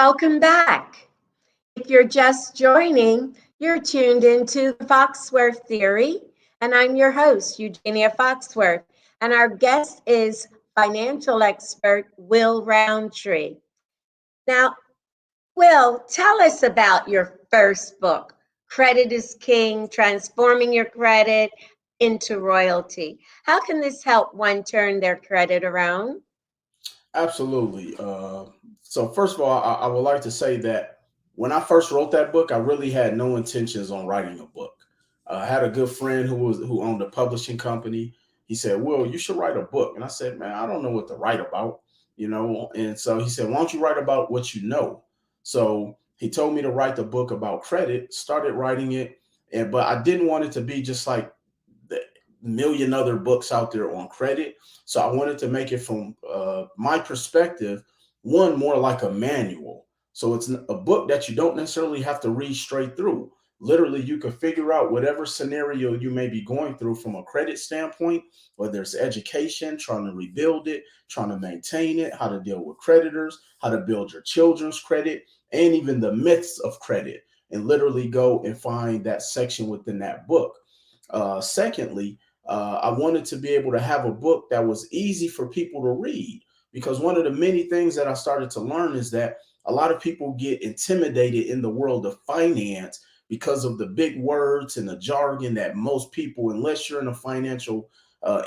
Welcome back. If you're just joining, you're tuned into the Foxworth Theory, and I'm your host, Eugenia Foxworth, and our guest is financial expert Will Roundtree. Now, Will, tell us about your first book, Credit is King, Transforming Your Credit into Royalty. How can this help one turn their credit around? Absolutely. So first of all, I would like to say that when I first wrote that book, I really had no intentions on writing a book. I had a good friend who owned a publishing company. He said, "Well, you should write a book." And I said, "Man, I don't know what to write about, you know." And so he said, "Why don't you write about what you know?" So he told me to write the book about credit. Started writing it, and but I didn't want it to be just like the million other books out there on credit. So I wanted to make it from my perspective, one more like a manual. So it's a book that you don't necessarily have to read straight through. Literally, you can figure out whatever scenario you may be going through from a credit standpoint, whether it's education, trying to rebuild it, trying to maintain it, how to deal with creditors, how to build your children's credit, and even the myths of credit. And literally go and find that section within that book. Secondly, I wanted to be able to have a book that was easy for people to read because one of the many things that I started to learn is that a lot of people get intimidated in the world of finance because of the big words and the jargon that most people, unless you're in a financial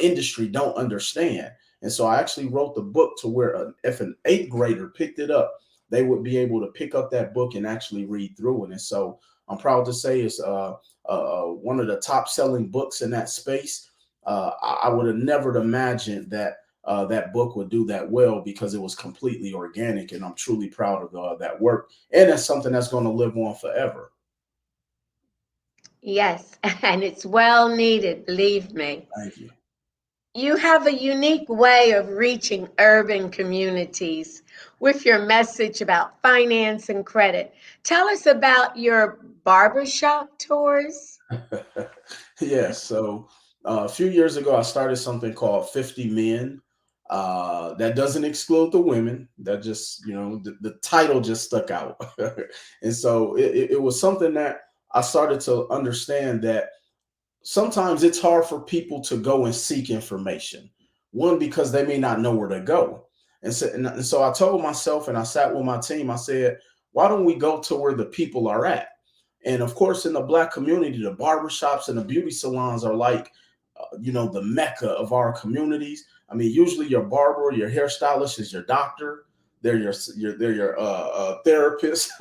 industry, don't understand. And so I actually wrote the book to where if an eighth grader picked it up, they would be able to pick up that book and actually read through it. And so I'm proud to say it's one of the top selling books in that space. I would have never imagined that that book would do that well because it was completely organic, and I'm truly proud of that work. And that's something that's going to live on forever. Yes, and it's well needed, believe me. Thank you. You have a unique way of reaching urban communities with your message about finance and credit. Tell us about your barbershop tours. Yes. So a few years ago, I started something called 50 Men. That doesn't exclude the women. That just, the title just stuck out. And so it was something that I started to understand that sometimes it's hard for people to go and seek information. One, because they may not know where to go. And so I told myself and I sat with my team, I said, why don't we go to where the people are at? And of course, in the Black community, the barbershops and the beauty salons are like, the mecca of our communities. I mean, usually your barber, your hairstylist is your doctor. They're your therapist.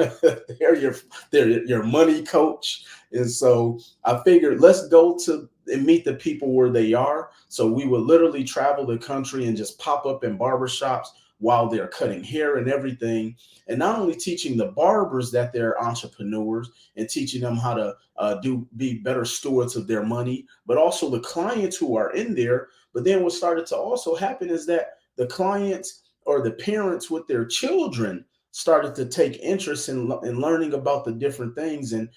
they're your money coach. And so I figured let's go to and meet the people where they are. So we would literally travel the country and just pop up in barbershops while they're cutting hair and everything. And not only teaching the barbers that they're entrepreneurs and teaching them how to be better stewards of their money, but also the clients who are in there. But then what started to also happen is that the clients or the parents with their children started to take interest in learning about the different things and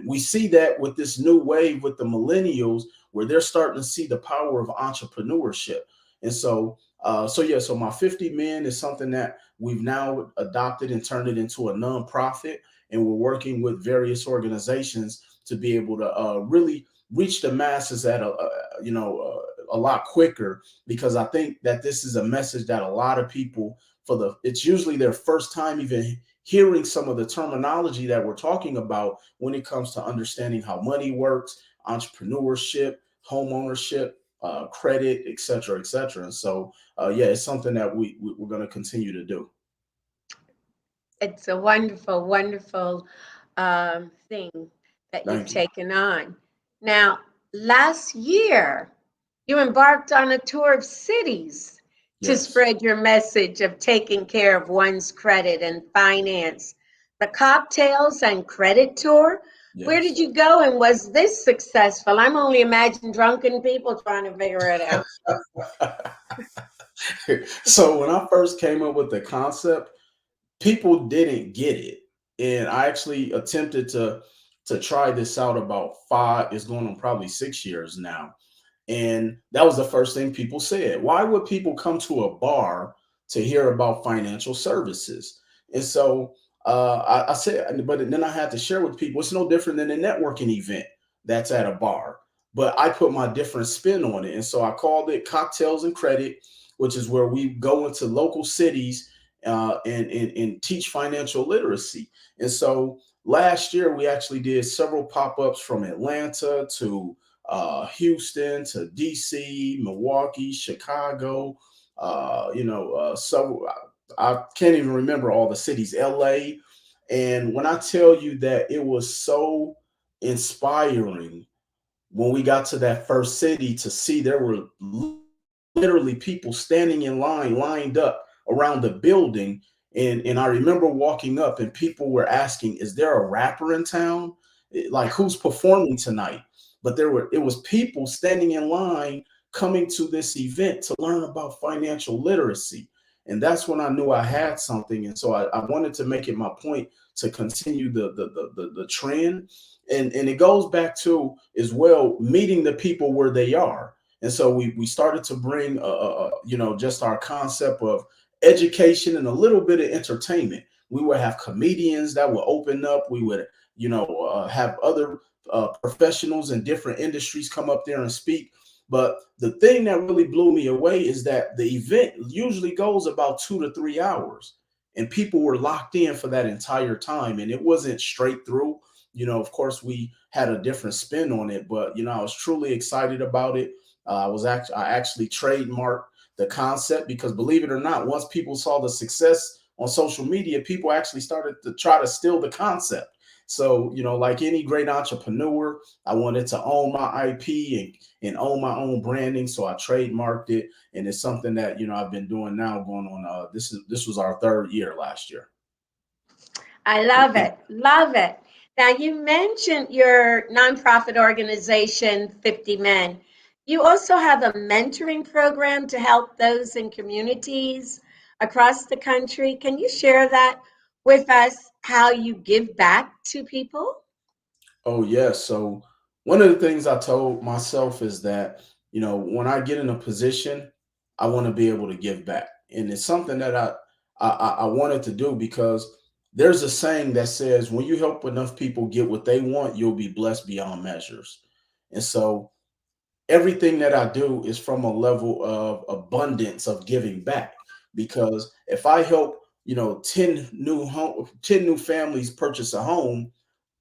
we see that with this new wave with the millennials where they're starting to see the power of entrepreneurship. And so my 50 men is something that we've now adopted and turned it into a nonprofit, and we're working with various organizations to be able to really reach the masses at a lot quicker, because I think that this is a message that a lot of people, it's usually their first time even hearing some of the terminology that we're talking about when it comes to understanding how money works, entrepreneurship, home ownership, credit, et cetera, et cetera. And so, yeah, it's something that we're going to continue to do. It's a wonderful, wonderful thing that you've Thank you. taken on. Now, last year, you embarked on a tour of cities to Yes. spread your message of taking care of one's credit and finance. The Cocktails and Credit Tour. Where did Yes. you go and was this successful? I'm only imagining drunken people trying to figure it out. So when I first came up with the concept, people didn't get it, and I actually attempted to try this out about five. It's going on probably 6 years now, and that was the first thing people said. Why would people come to a bar to hear about financial services? And so I said, but then I had to share with people, it's no different than a networking event that's at a bar. But I put my different spin on it. And so I called it Cocktails and Credit, which is where we go into local cities and teach financial literacy. And so last year, we actually did several pop ups from Atlanta to Houston to DC, Milwaukee, Chicago. So I can't even remember all the cities, LA. And when I tell you that it was so inspiring when we got to that first city to see there were literally people standing in line, lined up around the building. And I remember walking up and people were asking, is there a rapper in town? Like who's performing tonight? But it was people standing in line coming to this event to learn about financial literacy. And that's when I knew I had something. And so I wanted to make it my point to continue the trend. And it goes back to as well meeting the people where they are. And so we started to bring just our concept of education and a little bit of entertainment. We would have comedians that would open up. We would have other professionals in different industries come up there and speak. But the thing that really blew me away is that the event usually goes about 2 to 3 hours, and people were locked in for that entire time, and it wasn't straight through. Of course, we had a different spin on it, but I was truly excited about it. I actually trademarked the concept because, believe it or not, once people saw the success on social media, people actually started to try to steal the concept. So, like any great entrepreneur, I wanted to own my IP and own my own branding. So I trademarked it. And it's something that, I've been doing now going on. This was our third year last year. I love it. Love it. Now, you mentioned your nonprofit organization, 50 Men. You also have a mentoring program to help those in communities across the country. Can you share that with us, how you give back to people? Oh, yes. So one of the things I told myself is that, when I get in a position, I want to be able to give back. And it's something that I wanted to do because there's a saying that says, when you help enough people get what they want, you'll be blessed beyond measures. And so everything that I do is from a level of abundance of giving back. Because if I help, 10 new families purchase a home,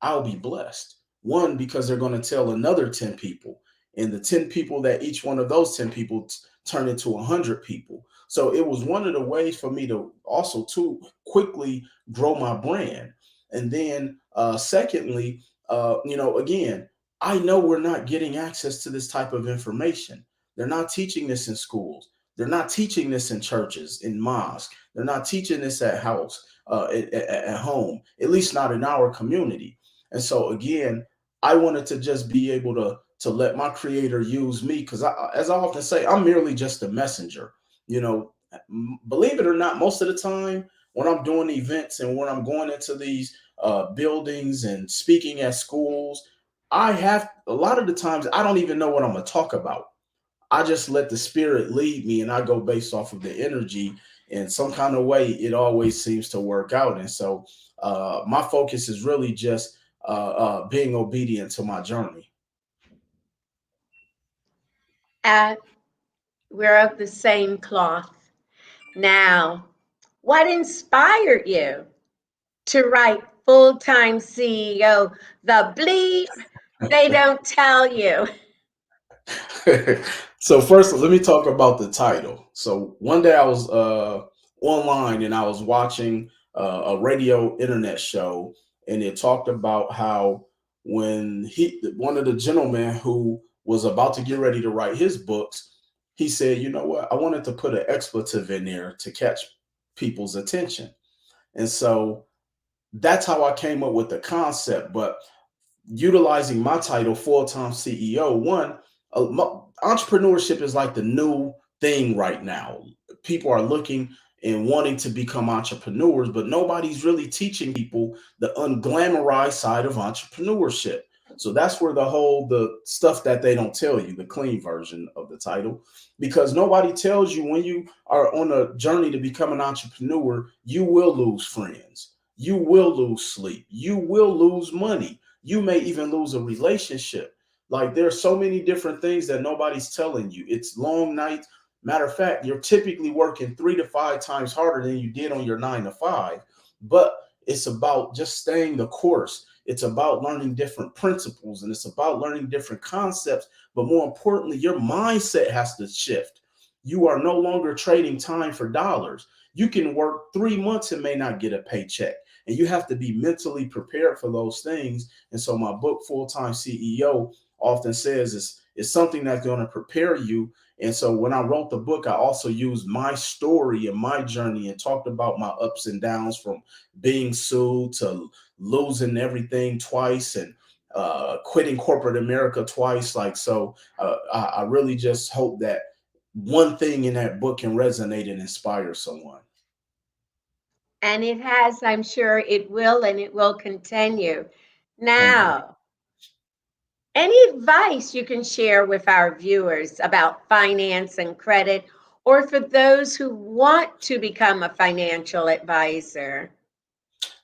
I'll be blessed. One, because they're going to tell another 10 people, and the 10 people that each one of those 10 people turn into 100 people. So it was one of the ways for me to also to quickly grow my brand. And then secondly, again, I know we're not getting access to this type of information. They're not teaching this in schools. They're not teaching this in churches, in mosques. They're not teaching this at house, at home, at least not in our community. And so again, I wanted to just be able to let my creator use me because, as I often say, I'm merely just a messenger. Believe it or not, most of the time when I'm doing events and when I'm going into these buildings and speaking at schools, I have a lot of the times I don't even know what I'm gonna talk about. I just let the spirit lead me and I go based off of the energy. In some kind of way, it always seems to work out. And so my focus is really just being obedient to my journey. Uh, we're of the same cloth. Now, what inspired you to write Full Time CEO? The bleep they don't tell you. So first, let me talk about the title. So one day I was online and I was watching a radio internet show, and it talked about how when one of the gentlemen who was about to get ready to write his books, he said, "You know what? I wanted to put an expletive in there to catch people's attention." And so that's how I came up with the concept. But utilizing my title, full-time CEO, one, entrepreneurship is like the new thing right now. People are looking and wanting to become entrepreneurs, but nobody's really teaching people the unglamorized side of entrepreneurship. So that's where the stuff that they don't tell you, the clean version of the title, because nobody tells you when you are on a journey to become an entrepreneur, you will lose friends. You will lose sleep. You will lose money. You may even lose a relationship. Like there's so many different things that nobody's telling you. It's long nights. Matter of fact, you're typically working 3 to 5 times harder than you did on your 9 to 5. But it's about just staying the course. It's about learning different principles and it's about learning different concepts. But more importantly, your mindset has to shift. You are no longer trading time for dollars. You can work 3 months and may not get a paycheck. And you have to be mentally prepared for those things. And so my book, Full-Time CEO, often says it's something that's going to prepare you. And so when I wrote the book, I also used my story and my journey and talked about my ups and downs from being sued to losing everything twice and quitting corporate America twice. Like, so I really just hope that one thing in that book can resonate and inspire someone. And it has, I'm sure it will, and it will continue. Thank you. Now, any advice you can share with our viewers about finance and credit, or for those who want to become a financial advisor?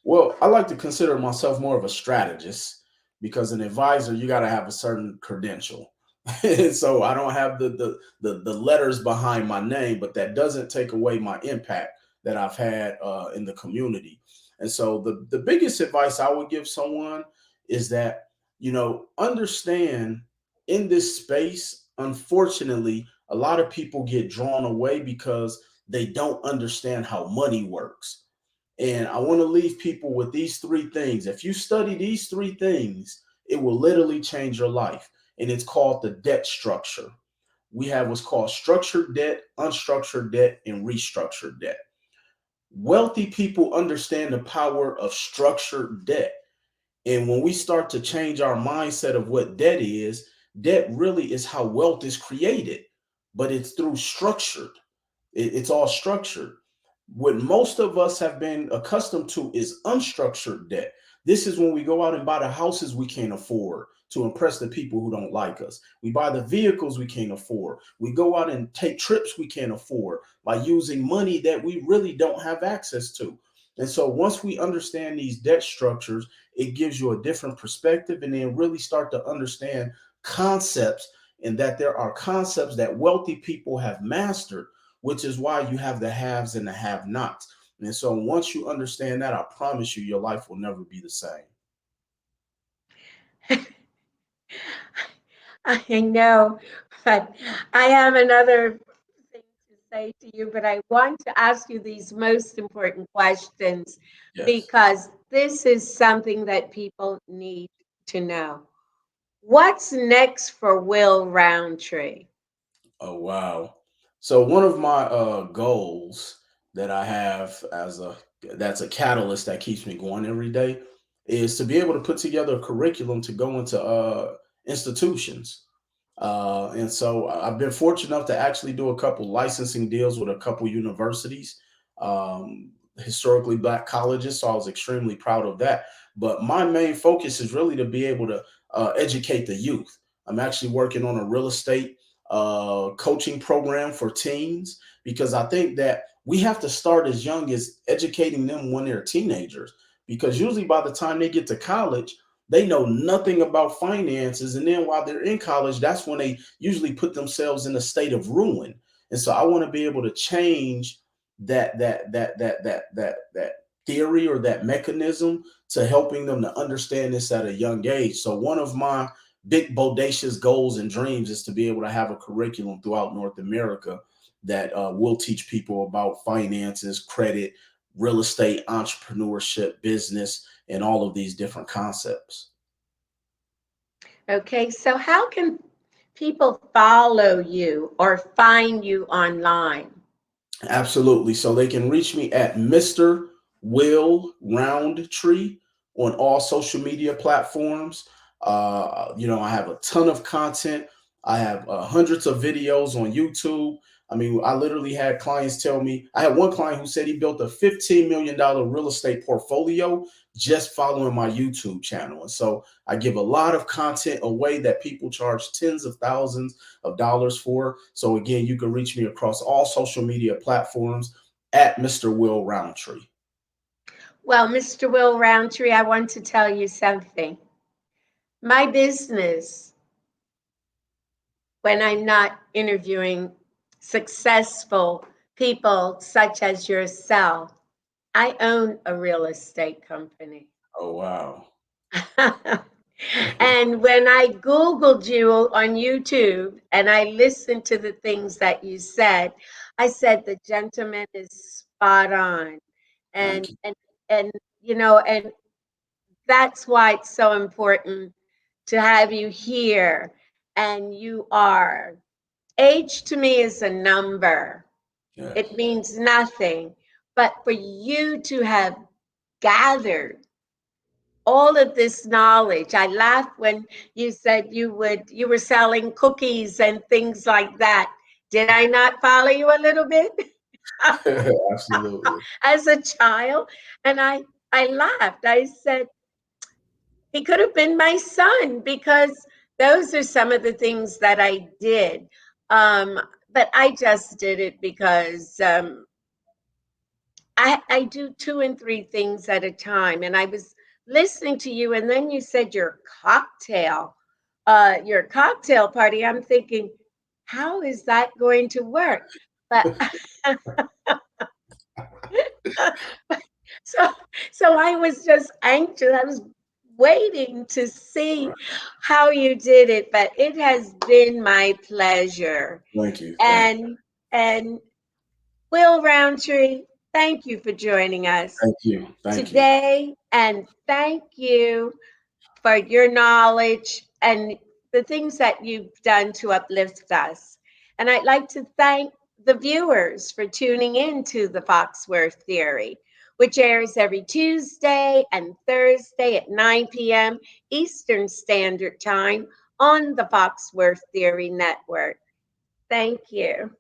Well, I like to consider myself more of a strategist because an advisor, you got to have a certain credential. So I don't have the letters behind my name, but that doesn't take away my impact that I've had in the community. And so the biggest advice I would give someone is that, understand in this space, unfortunately, a lot of people get drawn away because they don't understand how money works. And I want to leave people with these 3 things. If you study these 3 things, it will literally change your life. And it's called the debt structure. We have what's called structured debt, unstructured debt, and restructured debt. Wealthy people understand the power of structured debt. And when we start to change our mindset of what debt really is how wealth is created, but it's through structured. It's all structured. What most of us have been accustomed to is unstructured debt. This is when we go out and buy the houses we can't afford to impress the people who don't like us. We buy the vehicles we can't afford. We go out and take trips we can't afford by using money that we really don't have access to. And so once we understand these debt structures, it gives you a different perspective and then really start to understand concepts, and that there are concepts that wealthy people have mastered, which is why you have the haves and the have nots. And so once you understand that, I promise you, your life will never be the same. I know, but I have another thing to say to you, but I want to ask you these most important questions Yes. because this is something that people need to know. What's next for Will Roundtree? Oh, wow. So one of my goals that I have as a that's a catalyst that keeps me going every day is to be able to put together a curriculum to go into institutions. And so I've been fortunate enough to actually do a couple licensing deals with a couple universities, historically black colleges. So I was extremely proud of that. But my main focus is really to be able to educate the youth. I'm actually working on a real estate coaching program for teens because I think that we have to start as young as educating them when they're teenagers. Because usually by the time they get to college, they know nothing about finances. And then while they're in college, that's when they usually put themselves in a state of ruin. And so I want to be able to change that theory or that mechanism to helping them to understand this at a young age. So one of my big bodacious goals and dreams is to be able to have a curriculum throughout North America that will teach people about finances, credit, real estate, entrepreneurship, business, and all of these different concepts. Okay, so how can people follow you or find you online? Absolutely. So they can reach me at Mr. Will Roundtree on all social media platforms. I have a ton of content. I have hundreds of videos on YouTube. I mean, I literally had clients tell me, I had one client who said he built a $15 million real estate portfolio just following my YouTube channel. And so I give a lot of content away that people charge tens of thousands of dollars for. So again, you can reach me across all social media platforms at Mr. Will Roundtree. Well, Mr. Will Roundtree, I want to tell you something. My business, when I'm not interviewing successful people such as yourself, I own a real estate company. Oh, wow. And when I Googled you on YouTube and I listened to the things that you said, I said the gentleman is spot on. And Thank you. and and you know, and that's why it's so important to have you here. And you are. Age to me is a number. Yes. It means nothing. But for you to have gathered all of this knowledge. I laughed when you said you were selling cookies and things like that. Did I not follow you a little bit Absolutely. as a child? And I laughed. I said he could have been my son because those are some of the things that I did. Um, but I just did it because I do two and three things at a time. And I was listening to you, and then you said your cocktail party. I'm thinking, how is that going to work? But so so I was just anxious. I was waiting to see how you did it, but it has been my pleasure. Thank you. Thank And Will Roundtree, thank you for joining us Thank you. Thank you. today, and thank you for your knowledge and the things that you've done to uplift us. And I'd like to thank the viewers for tuning in to the Foxworth Theory, which airs every Tuesday and Thursday at 9 p.m. Eastern Standard Time on the Foxworth Theory Network. Thank you.